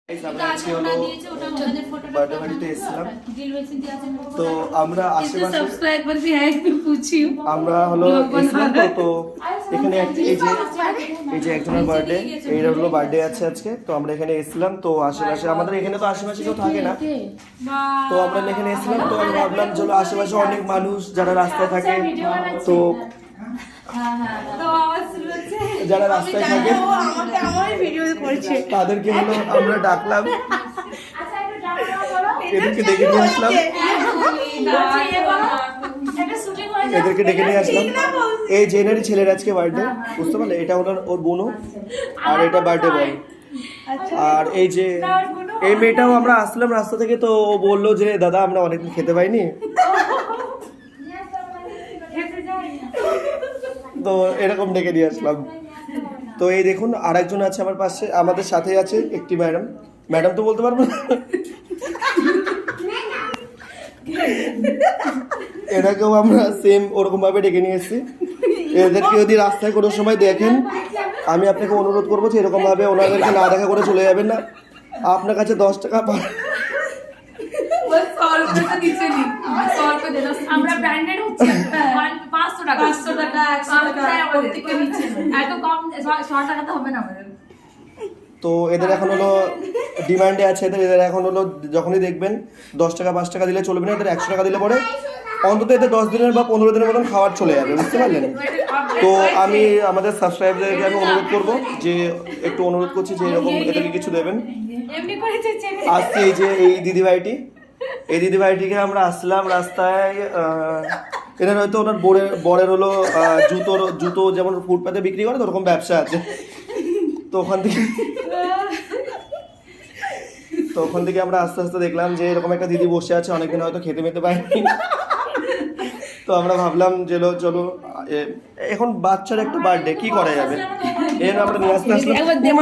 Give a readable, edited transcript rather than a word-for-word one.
আমরা আজকে হলো বার্থডে বাড়িতে এসেছিলাম, তো আমরা আশেপাশে আমরা হলো এসেছিলাম তো এখানে এই যে একজনের বার্থডে, এইটা হলো বার্থডে আছে আজকে, তো আমরা এখানে এসেছিলাম। তো আশেপাশে আমাদের এখানে তো আশেপাশে কেউ থাকে না, তো আমরা এখানে এসেছিলাম। তো আমি ভাবলাম চলো আশেপাশে অনেক মানুষ যারা রাস্তায় থাকে, তো যারা রাস্তায় থাকে তাদেরকে হলো আমরা ডাকলাম, এদেরকে ডেকে নিয়ে আসলাম, এই জেনারি ছেলের আজকে বার্থডে, বুঝতে পারলে? এটা হলো ওর বোনও, আর এটা বার্থডে বয়। আর এই যে এই মেয়েটাও আমরা আসলাম রাস্তা থেকে, তো ও বললো যে দাদা আমরা অনেকদিন খেতে পাইনি, তো এরকম ডেকে নিয়ে আসলাম। তো এই দেখুন আর একজন আছে আমার পাশে, আমাদের সাথে আছে একটি ম্যাডাম, ম্যাডাম তো বলতে পারবো না, এটাকেও আমরা সেম ওরকম ভাবে ডেকে নিয়ে এসেছি। এদেরকে যদি রাস্তায় কোনো সময় দেখেন, আমি আপনাকে অনুরোধ করবো যে এরকম ভাবে ওনাদেরকে না দেখা করে চলে যাবেন না। আপনার কাছে 10 টাকা তো এদের এখন হলো ডিমান্ডে আছে, এদের এখন হলো যখনই দেখবেন 10 টাকা 5 টাকা দিলে চলবে না, এদের 100 টাকা দিলে পরে অন্তত এদের 10 দিনের বা 15 দিনের মতন খাবার চলে যাবে, বুঝতে পারলেন? তো আমি আমাদের সাবস্ক্রাইবারদেরকে আমি অনুরোধ করবো যে একটু অনুরোধ করছি যে এরকম এদেরকে কিছু দেবেন। আজকে এই যে এই দিদিভাইটিকে আমরা আসলাম রাস্তায়, এনার হয়তো ওনার বরের হলো জুতো যেমন ফুটপাতে বিক্রি করে, তো ওরকম ব্যবসা আছে, তো ওখান থেকে আমরা আস্তে আস্তে দেখলাম যে এরকম একটা দিদি বসে আছে, অনেকদিন হয়তো খেতে মেতে পায়নি, তো আমরা ভাবলাম যে চলো এখন বাচ্চার একটা বার্থডে কি করা যাবে, এর আমরা নিয়ে আসতে আসলাম।